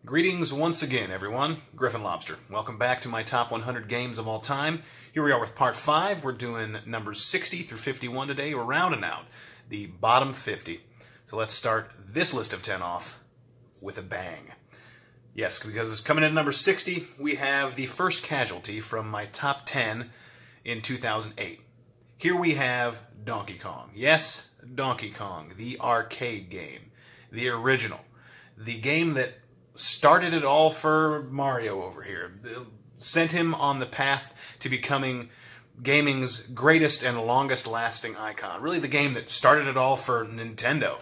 Greetings once again, everyone. Griffinlobster. Welcome back to my top 100 games of all time. Here we are with part 5. We're doing numbers 60 through 51 today. We're rounding out the bottom 50. So let's start this list of 10 off with a bang. Yes, because it's coming in at number 60, we have the first casualty from my top 10 in 2008. Here we have Donkey Kong. Yes, Donkey Kong, the arcade game, the original, the game that started it all for Mario over here, sent him on the path to becoming gaming's greatest and longest-lasting icon. Really the game that started it all for Nintendo,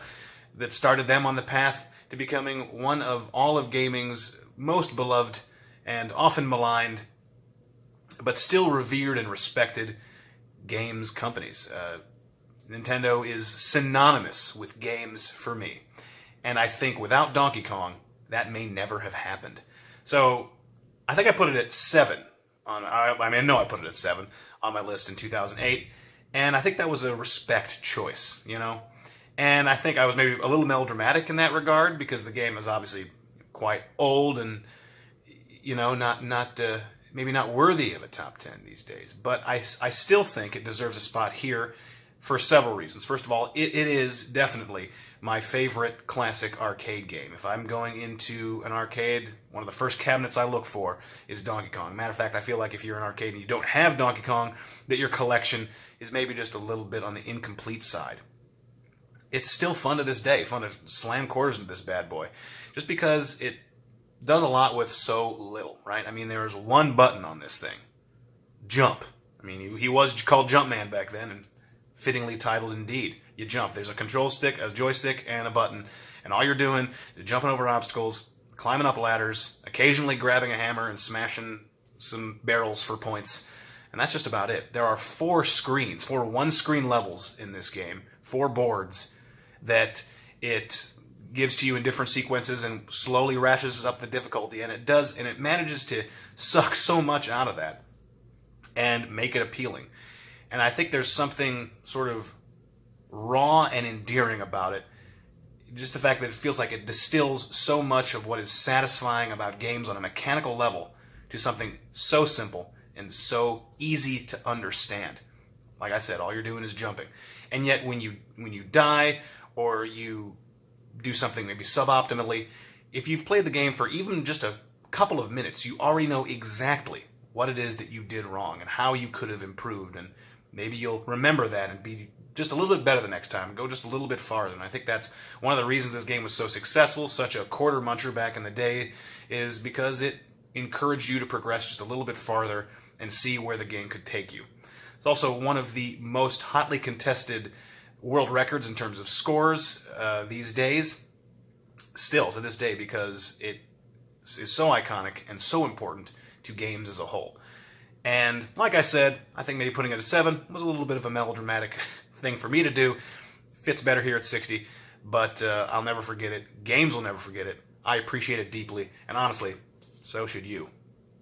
that started them on the path to becoming one of all of gaming's most beloved and often maligned, but still revered and respected games companies. Nintendo is synonymous with games for me. And I think without Donkey Kong, that may never have happened. So, I think I put it at 7. I know I put it at 7 on my list in 2008. And I think that was a respect choice, you know? And I think I was maybe a little melodramatic in that regard, because the game is obviously quite old and, you know, maybe not worthy of a top 10 these days. But I still think it deserves a spot here for several reasons. First of all, it is definitely my favorite classic arcade game. If I'm going into an arcade, one of the first cabinets I look for is Donkey Kong. Matter of fact, I feel like if you're in an arcade and you don't have Donkey Kong, that your collection is maybe just a little bit on the incomplete side. It's still fun to this day, fun to slam quarters into this bad boy, just because it does a lot with so little, right? I mean, there is one button on this thing. Jump. I mean, he was called Jumpman back then, and fittingly titled indeed. You jump. There's a control stick, a joystick, and a button. And all you're doing is jumping over obstacles, climbing up ladders, occasionally grabbing a hammer and smashing some barrels for points. And that's just about it. There are 4 screens, 4 one-screen levels in this game, 4 boards that it gives to you in different sequences and slowly ratchets up the difficulty. And it manages to suck so much out of that and make it appealing. And I think there's something sort of raw and endearing about it. Just the fact that it feels like it distills so much of what is satisfying about games on a mechanical level to something so simple and so easy to understand. Like I said, all you're doing is jumping. And yet when you die or you do something maybe suboptimally, if you've played the game for even just a couple of minutes, you already know exactly what it is that you did wrong and how you could have improved. And maybe you'll remember that and be just a little bit better the next time, go just a little bit farther. And I think that's one of the reasons this game was so successful, such a quarter muncher back in the day, is because it encouraged you to progress just a little bit farther and see where the game could take you. It's also one of the most hotly contested world records in terms of scores these days, still to this day, because it is so iconic and so important to games as a whole. And like I said, I think maybe putting it at 7 was a little bit of a melodramatic thing for me to do. Fits better here at 60, but I'll never forget it. Games will never forget it. I appreciate it deeply, and honestly, so should you.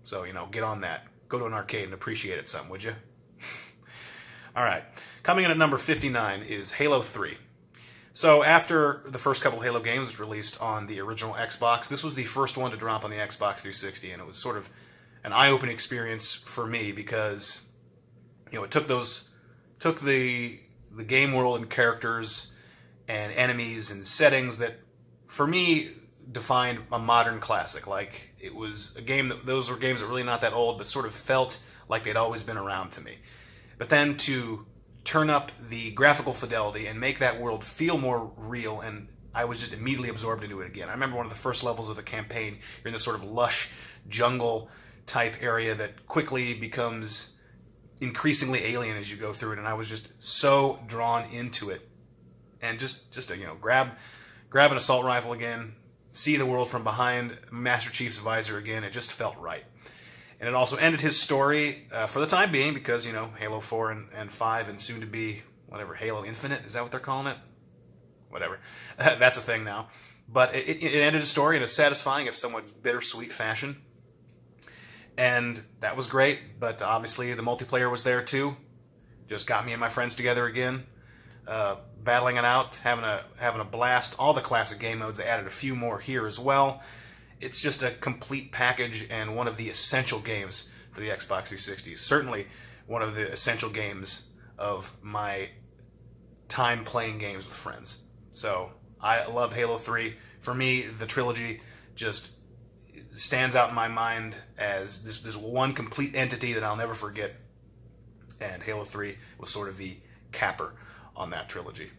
So, you know, get on that. Go to an arcade and appreciate it some, would you? Alright, coming in at number 59 is Halo 3. So after the first couple Halo games was released on the original Xbox, this was the first one to drop on the Xbox 360, and it was sort of an eye-opening experience for me because, you know, it took the game world and characters and enemies and settings that, for me, defined a modern classic. Like, it was a game those were games that were really not that old, but sort of felt like they'd always been around to me. But then to turn up the graphical fidelity and make that world feel more real, and I was just immediately absorbed into it again. I remember one of the first levels of the campaign, you're in this sort of lush jungle type area that quickly becomes increasingly alien as you go through it, and I was just so drawn into it. And just to, you know, grab an assault rifle again, see the world from behind Master Chief's visor again, it just felt right. And it also ended his story for the time being, because, you know, Halo 4 and 5 and soon to be, whatever, Halo Infinite, is that what they're calling it? Whatever. That's a thing now. But it ended his story in a satisfying, if somewhat bittersweet fashion. And that was great, but obviously the multiplayer was there too. Just got me and my friends together again, battling it out, having a blast. All the classic game modes, they added a few more here as well. it's just a complete package and one of the essential games for the Xbox 360. Certainly one of the essential games of my time playing games with friends. So I love Halo 3. For me, the trilogy just stands out in my mind as this one complete entity that I'll never forget. And Halo 3 was sort of the capper on that trilogy.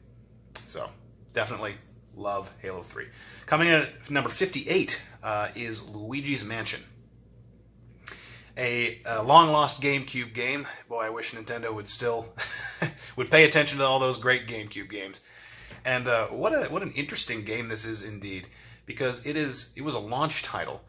So definitely love Halo 3. Coming in at number 58 is Luigi's Mansion. A long-lost GameCube game. Boy, I wish Nintendo would still would pay attention to all those great GameCube games. And what an interesting game this is indeed, because it was a launch title,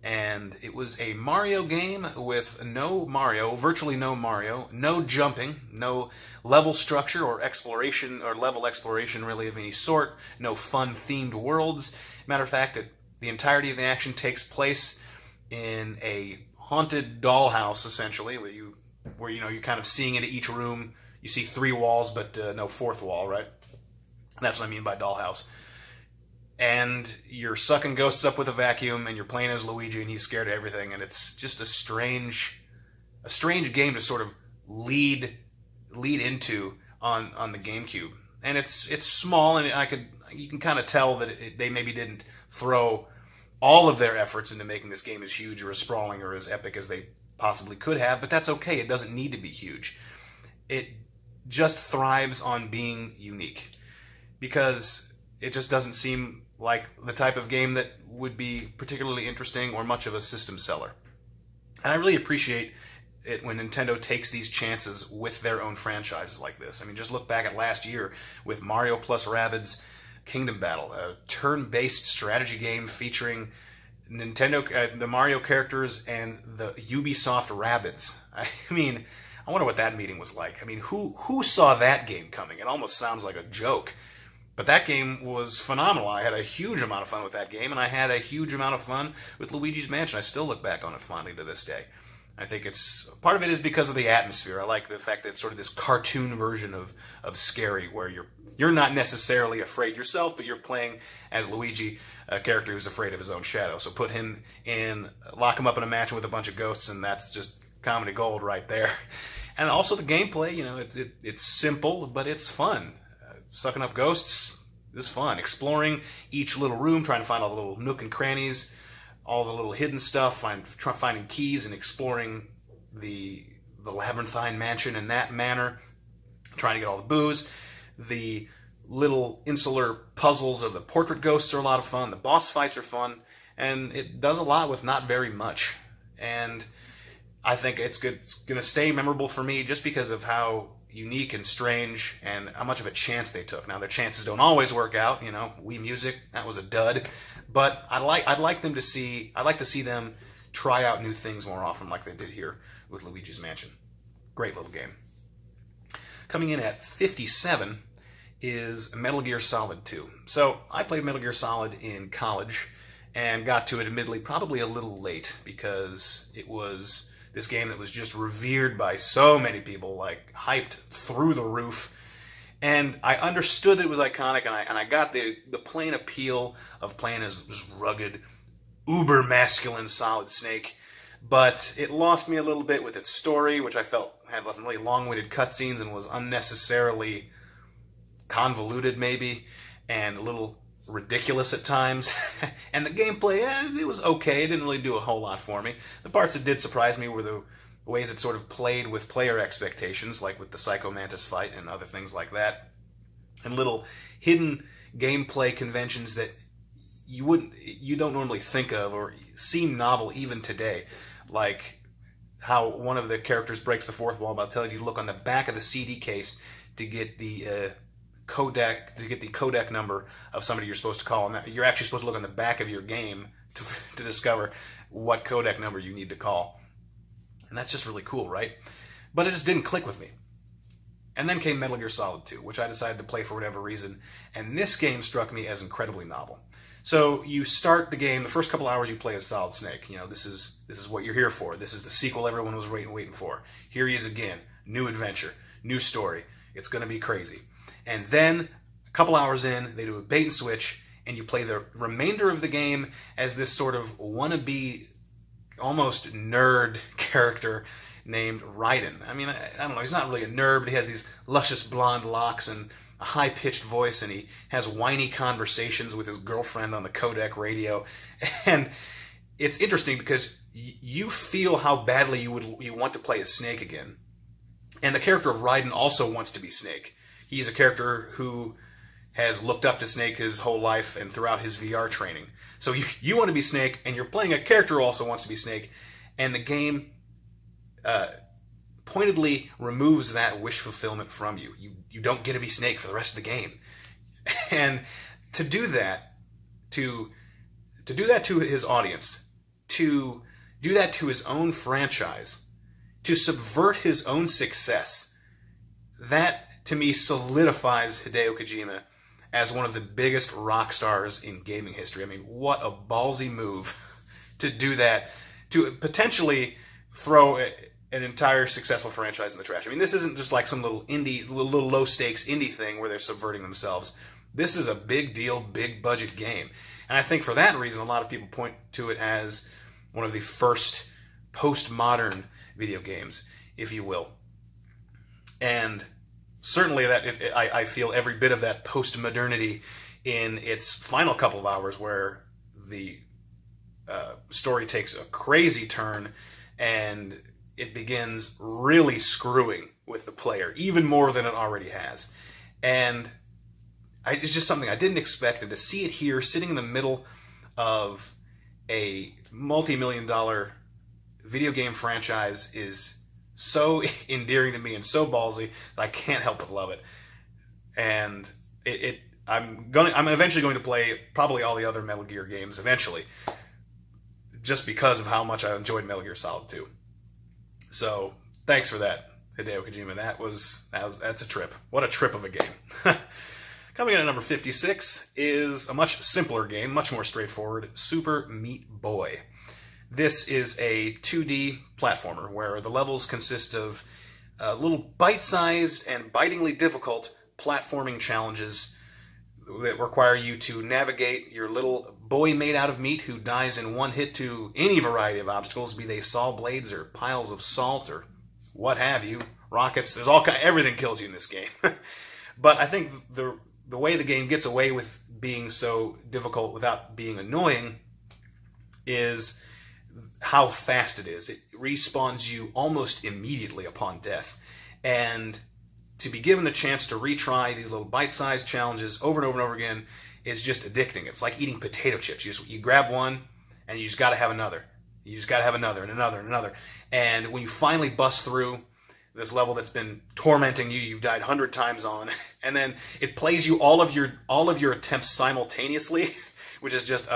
and it was a Mario game with no Mario, virtually no Mario, no jumping, no level structure or exploration or level exploration really of any sort, no fun themed worlds. Matter of fact, the entirety of the action takes place in a haunted dollhouse, essentially, where you're kind of seeing into each room. You see 3 walls, but no 4th wall, right? That's what I mean by dollhouse. And you're sucking ghosts up with a vacuum, and you're playing as Luigi, and he's scared of everything. And it's just a strange game to sort of lead into on the GameCube. And it's small, and you can kind of tell that they maybe didn't throw all of their efforts into making this game as huge or as sprawling or as epic as they possibly could have, but that's okay. It doesn't need to be huge. It just thrives on being unique, because it just doesn't seem like the type of game that would be particularly interesting or much of a system seller. And I really appreciate it when Nintendo takes these chances with their own franchises like this. I mean, just look back at last year with Mario plus Rabbids Kingdom Battle, a turn-based strategy game featuring Nintendo, the Mario characters and the Ubisoft Rabbids. I mean, I wonder what that meeting was like. I mean, who saw that game coming? It almost sounds like a joke. But that game was phenomenal. I had a huge amount of fun with that game, and I had a huge amount of fun with Luigi's Mansion. I still look back on it fondly to this day. I think part of it is because of the atmosphere. I like the fact that it's sort of this cartoon version of scary, where you're not necessarily afraid yourself, but you're playing as Luigi, a character who's afraid of his own shadow. So lock him up in a mansion with a bunch of ghosts, and that's just comedy gold right there. And also the gameplay, it's simple, but it's fun. Sucking up ghosts is fun. Exploring each little room, trying to find all the little nook and crannies, all the little hidden stuff, finding keys and exploring the labyrinthine mansion in that manner, trying to get all the booze. The little insular puzzles of the portrait ghosts are a lot of fun. The boss fights are fun, and it does a lot with not very much. And I think it's good. It's going to stay memorable for me just because of how unique and strange and how much of a chance they took. Now, their chances don't always work out. Wii Music, that was a dud. But I'd like to see them try out new things more often, like they did here with Luigi's Mansion. Great little game. Coming in at 57 is Metal Gear Solid 2. So I played Metal Gear Solid in college and got to it, admittedly, probably a little late, because it was this game that was just revered by so many people, like hyped through the roof. And I understood that it was iconic, and I got the plain appeal of playing as this rugged, uber-masculine Solid Snake. But it lost me a little bit with its story, which I felt had really long-winded cutscenes and was unnecessarily convoluted, maybe, and a little ridiculous at times. And the gameplay, it was okay. It didn't really do a whole lot for me. The parts that did surprise me were the ways it sort of played with player expectations, like with the Psycho Mantis fight and other things like that, and little hidden gameplay conventions that you don't normally think of or seem novel even today, like how one of the characters breaks the 4th wall by telling you to look on the back of the CD case to get the codec number of somebody you're supposed to call, and you're actually supposed to look on the back of your game to discover what codec number you need to call. And that's just really cool, right? But it just didn't click with me. And then came Metal Gear Solid 2, which I decided to play for whatever reason, and this game struck me as incredibly novel. So you start the game, the first couple hours you play as Solid Snake. This is what you're here for. This is the sequel everyone was waiting for. Here he is again. New adventure, new story. It's going to be crazy. And then, a couple hours in, they do a bait and switch, and you play the remainder of the game as this sort of wannabe, almost nerd character named Raiden. I mean, I don't know, he's not really a nerd, but he has these luscious blonde locks and a high-pitched voice, and he has whiny conversations with his girlfriend on the codec radio. And it's interesting because you feel how badly you want to play as Snake again. And the character of Raiden also wants to be Snake. He's a character who has looked up to Snake his whole life and throughout his VR training. So you want to be Snake, and you're playing a character who also wants to be Snake, and the game pointedly removes that wish fulfillment from you. You don't get to be Snake for the rest of the game. And to do that, to do that to his audience, to do that to his own franchise, to subvert his own success, that, to me, solidifies Hideo Kojima as one of the biggest rock stars in gaming history. I mean, what a ballsy move to do that, to potentially throw an entire successful franchise in the trash. I mean, this isn't just like some little low-stakes indie thing where they're subverting themselves. This is a big deal, big-budget game. And I think for that reason, a lot of people point to it as one of the first postmodern video games, if you will. And certainly that I feel every bit of that post-modernity in its final couple of hours, where the story takes a crazy turn and it begins really screwing with the player, even more than it already has. And it's just something I didn't expect, and to see it here, sitting in the middle of a multi-million-dollar video game franchise, is so endearing to me and so ballsy that I can't help but love it. And I'm eventually going to play probably all the other Metal Gear games eventually, just because of how much I enjoyed Metal Gear Solid 2. So thanks for that, Hideo Kojima. That's a trip. What a trip of a game. Coming in at number 56 is a much simpler game, much more straightforward, Super Meat Boy. This is a 2D platformer where the levels consist of little bite-sized and bitingly difficult platforming challenges that require you to navigate your little boy made out of meat who dies in one hit to any variety of obstacles, be they saw blades or piles of salt or what have you, rockets. There's everything kills you in this game. But I think the way the game gets away with being so difficult without being annoying is how fast it is. It respawns you almost immediately upon death. And to be given a chance to retry these little bite-sized challenges over and over and over again is just addicting. It's like eating potato chips. You grab one, and you just got to have another. You just got to have another, and another, and another. And when you finally bust through this level that's been tormenting you, you've died 100 times on, and then it plays you all of your attempts simultaneously, which is just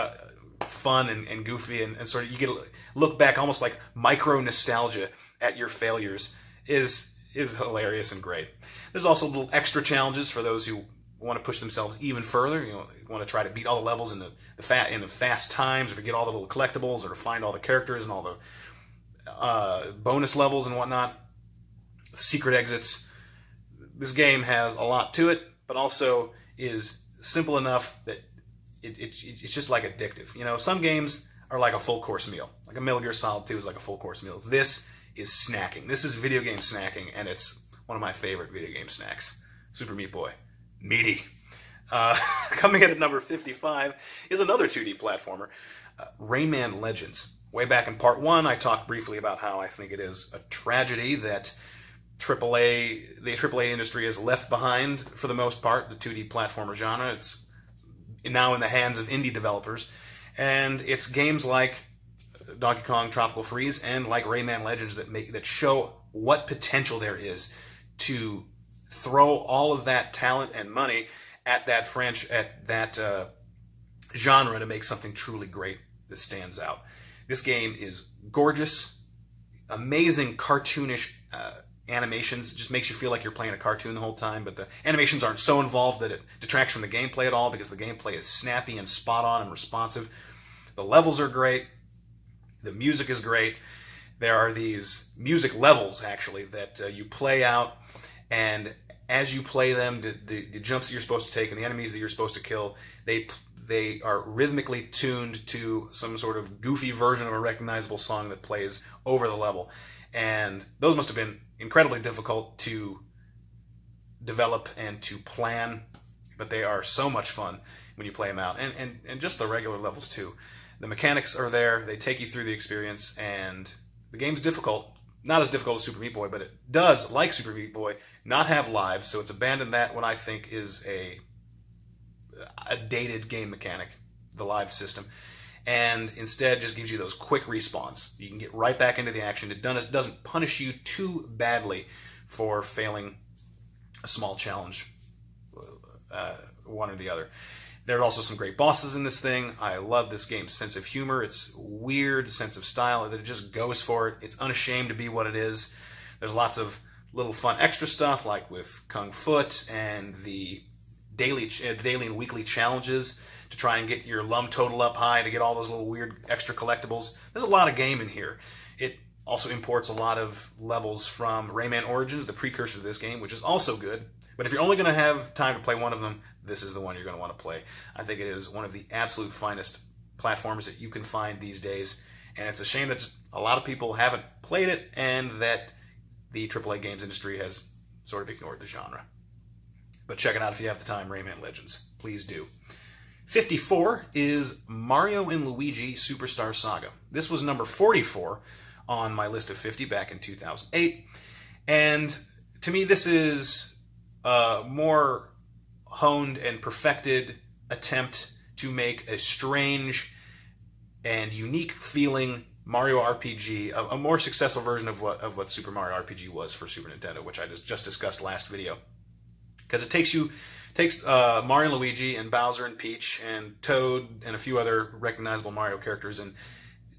fun and goofy, and sort of you get to look back almost like micro nostalgia at your failures is hilarious and great. There's also little extra challenges for those who want to push themselves even further. You want to try to beat all the levels in the fast times, or to get all the little collectibles, or to find all the characters and all the bonus levels and whatnot. Secret exits. This game has a lot to it, but also is simple enough that it's just like addictive. You know, some games are like a full course meal. Like a Metal Gear Solid 2 is like a full course meal. This is snacking. This is video game snacking, and it's one of my favorite video game snacks. Super Meat Boy. Meaty. Coming in at number 55 is another 2D platformer, Rayman Legends. Way back in part 1, I talked briefly about how I think it is a tragedy that the AAA industry is left behind, for the most part, the 2D platformer genre. It's now in the hands of indie developers, and it's games like Donkey Kong Tropical Freeze and like Rayman Legends that show what potential there is to throw all of that talent and money at that genre to make something truly great that stands out. This game is gorgeous, amazing cartoonish animations. It just makes you feel like you're playing a cartoon the whole time, but the animations aren't so involved that it detracts from the gameplay at all, because the gameplay is snappy and spot on and responsive. The levels are great. The music is great. There are these music levels, actually, that you play out, and as you play them, the jumps that you're supposed to take and the enemies that you're supposed to kill, they are rhythmically tuned to some sort of goofy version of a recognizable song that plays over the level. And those must have been incredibly difficult to develop and to plan, but they are so much fun when you play them out. And just the regular levels too. The mechanics are there, they take you through the experience, and the game's difficult. Not as difficult as Super Meat Boy, but it does, like Super Meat Boy, not have lives, so it's abandoned that, what I think is a dated game mechanic, the live system, and instead just gives you those quick respawns. You can get right back into the action. It doesn't punish you too badly for failing a small challenge, one or the other. There are also some great bosses in this thing. I love this game's sense of humor. Its weird sense of style that it just goes for it. It's unashamed to be what it is. There's lots of little fun extra stuff, like with Kung Foot and the daily and weekly challenges to try and get your lum total up high, to get all those little weird extra collectibles. There's a lot of game in here. It also imports a lot of levels from Rayman Origins, the precursor to this game, which is also good. But if you're only going to have time to play one of them, this is the one you're going to want to play. I think it is one of the absolute finest platformers that you can find these days. And it's a shame that a lot of people haven't played it and that the AAA games industry has sort of ignored the genre. But check it out if you have the time, Rayman Legends. Please do. 54 is Mario and Luigi Superstar Saga. This was number 44 on my list of 50 back in 2008. And to me, this is a more honed and perfected attempt to make a strange and unique feeling Mario RPG, a more successful version of what Super Mario RPG was for Super Nintendo, which I just discussed last video. Because it takes Mario and Luigi and Bowser and Peach and Toad and a few other recognizable Mario characters and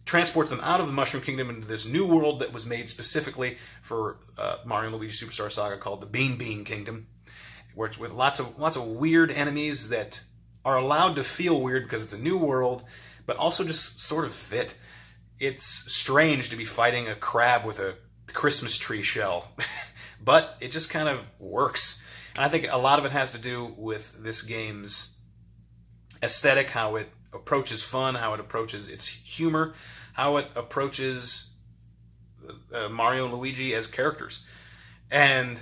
transports them out of the Mushroom Kingdom into this new world that was made specifically for Mario and Luigi Superstar Saga, called the Bean Kingdom, where it's with lots of weird enemies that are allowed to feel weird because it's a new world, but also just sort of fit. It's strange to be fighting a crab with a Christmas tree shell, but it just kind of works. And I think a lot of it has to do with this game's aesthetic, how it approaches fun, how it approaches its humor, how it approaches Mario and Luigi as characters. And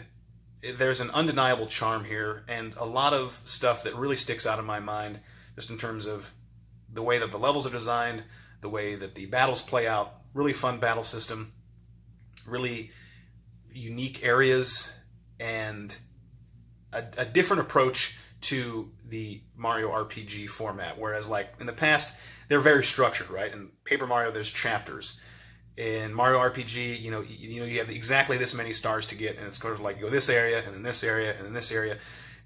there's an undeniable charm here, and a lot of stuff that really sticks out in my mind, just in terms of the way that the levels are designed, the way that the battles play out. Really fun battle system, really unique areas, and a different approach to the Mario RPG format. Whereas, like, in the past, they're very structured, right? In Paper Mario, there's chapters. In Mario RPG, you have exactly this many stars to get, and it's sort of like you go this area, and then this area, and then this area.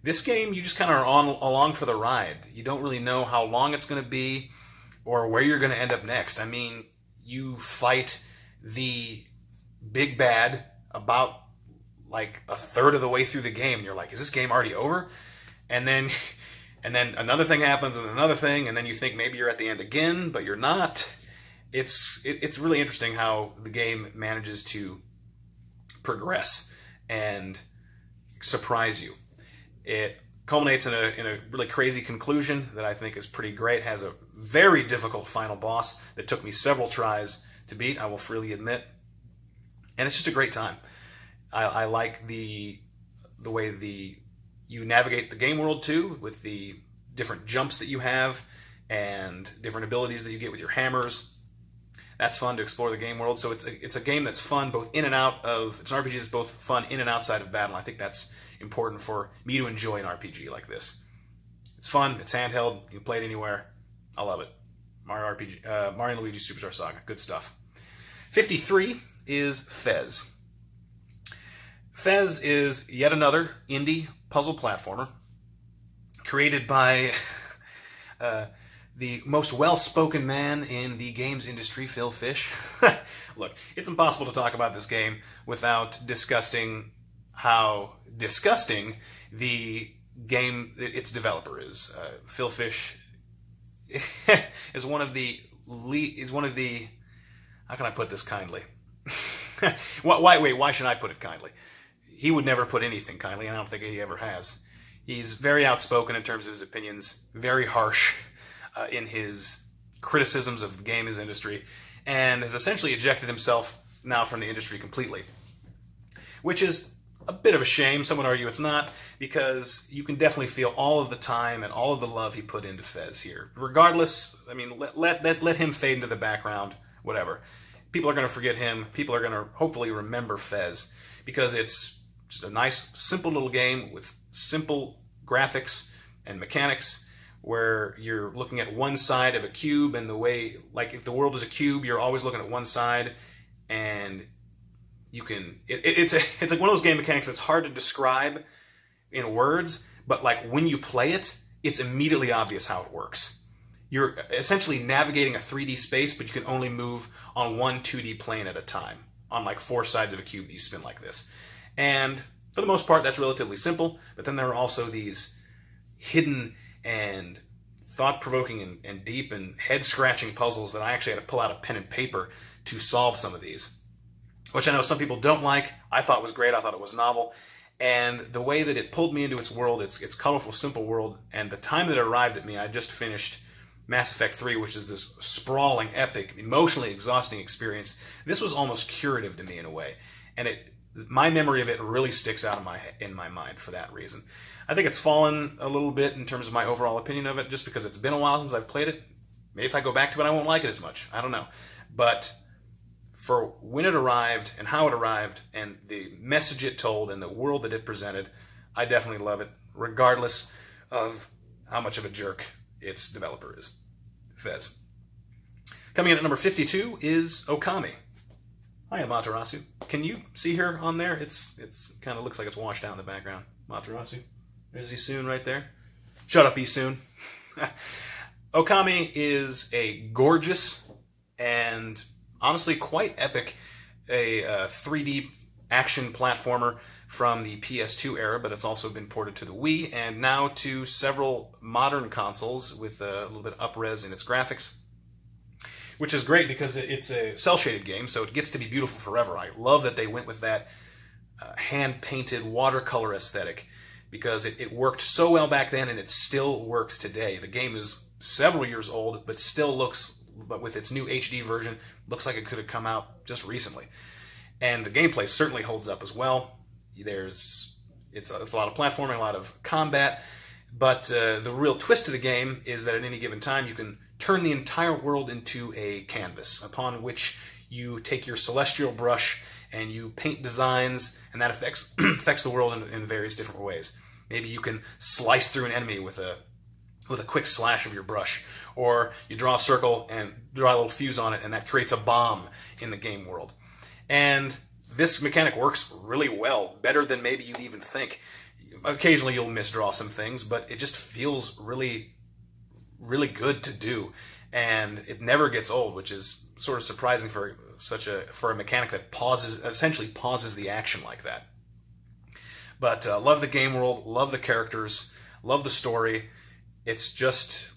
This game, you just kind of are along for the ride. You don't really know how long it's going to be or where you're going to end up next. I mean, you fight the big bad about like a third of the way through the game, and you're like, is this game already over? And then another thing happens, and another thing, and then you think maybe you're at the end again, but you're not. It's really interesting how the game manages to progress and surprise you. It culminates in a really crazy conclusion that I think is pretty great. It has a very difficult final boss that took me several tries to beat, I will freely admit. And it's just a great time. I like the way you navigate the game world too, with the different jumps that you have and different abilities that you get with your hammers. That's fun to explore the game world. So it's a game that's fun both in and out of. It's an RPG that's both fun in and outside of battle. I think that's important for me to enjoy an RPG like this. It's fun. It's handheld. You can play it anywhere. I love it. Mario and Luigi Superstar Saga. Good stuff. 53 is Fez. Fez is yet another indie puzzle platformer created by the most well-spoken man in the games industry, Phil Fish. Look, it's impossible to talk about this game without discussing how disgusting the game its developer is. Phil Fish is one of the how can I put this kindly? Why should I put it kindly? He would never put anything kindly, and I don't think he ever has. He's very outspoken in terms of his opinions, very harsh, in his criticisms of the games industry, and has essentially ejected himself now from the industry completely, which is a bit of a shame. Some would argue it's not, because you can definitely feel all of the time and all of the love he put into Fez here. Regardless, I mean, let him fade into the background, whatever. People are going to forget him. People are going to hopefully remember Fez, because it's just a nice, simple little game with simple graphics and mechanics, where you're looking at one side of a cube, and the way, like, if the world is a cube, you're always looking at one side, and you can, it's like one of those game mechanics that's hard to describe in words, but like when you play it, it's immediately obvious how it works. You're essentially navigating a 3D space, but you can only move on one 2D plane at a time, on like 4 sides of a cube that you spin like this. And for the most part, that's relatively simple, but then there are also these hidden and thought-provoking and deep and head-scratching puzzles that I actually had to pull out a pen and paper to solve some of these, which I know some people don't like. I thought was great. I thought it was novel. And the way that it pulled me into its world, its colorful, simple world, and the time that it arrived at me, I just finished Mass Effect 3, which is this sprawling, epic, emotionally exhausting experience. This was almost curative to me in a way. And my memory of it really sticks out in my mind for that reason. I think it's fallen a little bit in terms of my overall opinion of it, just because it's been a while since I've played it. Maybe if I go back to it, I won't like it as much. I don't know. But for when it arrived and how it arrived and the message it told and the world that it presented, I definitely love it, regardless of how much of a jerk its developer is. Fez. Coming in at number 52 is Okami. Hi, Amaterasu. Can you see her on there? It's kind of looks like it's washed out in the background. Amaterasu. There's Isoon right there. Shut up, Isoon. Okami is a gorgeous and honestly quite epic, a 3D action platformer from the PS2 era, but it's also been ported to the Wii and now to several modern consoles with a little bit up-res in its graphics, which is great because it's a cel-shaded game, so it gets to be beautiful forever. I love that they went with that hand-painted watercolor aesthetic, because it worked so well back then and it still works today. The game is several years old, but still looks, but with its new HD version, looks like it could have come out just recently. And the gameplay certainly holds up as well. It's a lot of platforming, a lot of combat, but the real twist of the game is that at any given time you can turn the entire world into a canvas upon which you take your celestial brush and you paint designs, and that affects the world in various different ways. Maybe you can slice through an enemy with a quick slash of your brush, or you draw a circle and draw a little fuse on it, and that creates a bomb in the game world. And this mechanic works really well, better than maybe you'd even think. Occasionally you'll misdraw some things, but it just feels really, really good to do, and it never gets old, which is sort of surprising for a mechanic that essentially pauses the action like that. But love the game world, love the characters, love the story. It's just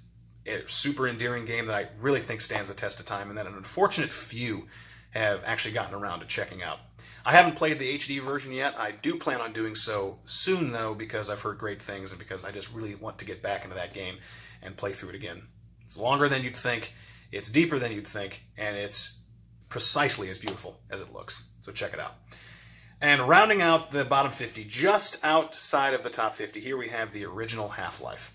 a super endearing game that I really think stands the test of time, and that an unfortunate few have actually gotten around to checking out. I haven't played the HD version yet. I do plan on doing so soon, though, because I've heard great things and because I just really want to get back into that game and play through it again. It's longer than you'd think, it's deeper than you'd think, and it's precisely as beautiful as it looks. So check it out. And rounding out the bottom 50, just outside of the top 50, here we have the original Half-Life.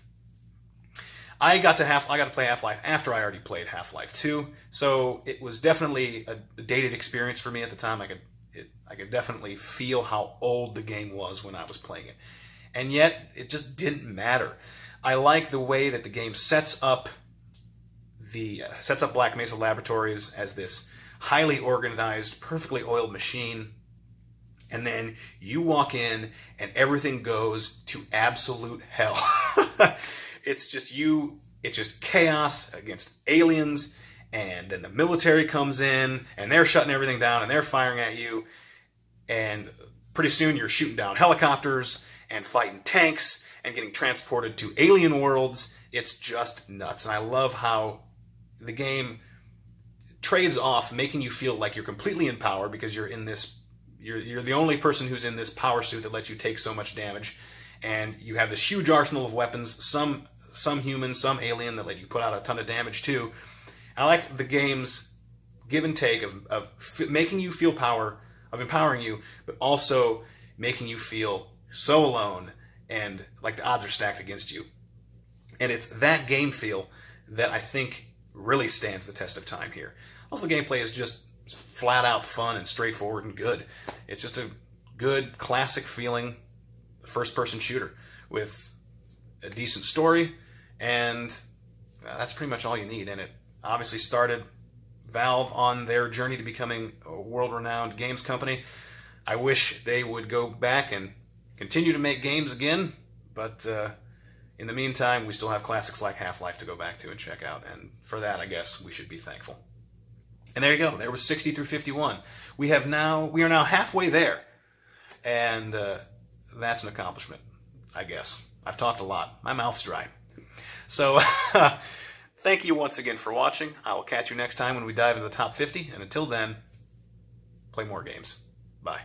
I got to play Half-Life after I already played Half-Life 2, so it was definitely a dated experience for me at the time. I could definitely feel how old the game was when I was playing it. And yet, it just didn't matter. I like the way that the game sets up Black Mesa Laboratories as this highly organized, perfectly oiled machine, and then you walk in and everything goes to absolute hell. It's just chaos against aliens, and then the military comes in, and they're shutting everything down, and they're firing at you, and pretty soon you're shooting down helicopters, and fighting tanks, and getting transported to alien worlds. It's just nuts, and I love how the game trades off making you feel like you're completely in power, because you're the only person who's in this power suit that lets you take so much damage, and you have this huge arsenal of weapons, some some human, some alien that let you put out a ton of damage too. I like the game's give and take of making you feel power, of empowering you, but also making you feel so alone and like the odds are stacked against you. And it's that game feel that I think really stands the test of time here. Also, the gameplay is just flat out fun and straightforward and good. It's just a good, classic feeling first-person shooter with a decent story, and that's pretty much all you need. And it obviously started Valve on their journey to becoming a world-renowned games company. I wish they would go back and continue to make games again, but in the meantime, we still have classics like Half-Life to go back to and check out, and for that, I guess, we should be thankful. And there you go. There was 60 through 51. We are now halfway there, and that's an accomplishment, I guess. I've talked a lot. My mouth's dry. So, thank you once again for watching. I will catch you next time when we dive into the top 50, and until then, play more games. Bye.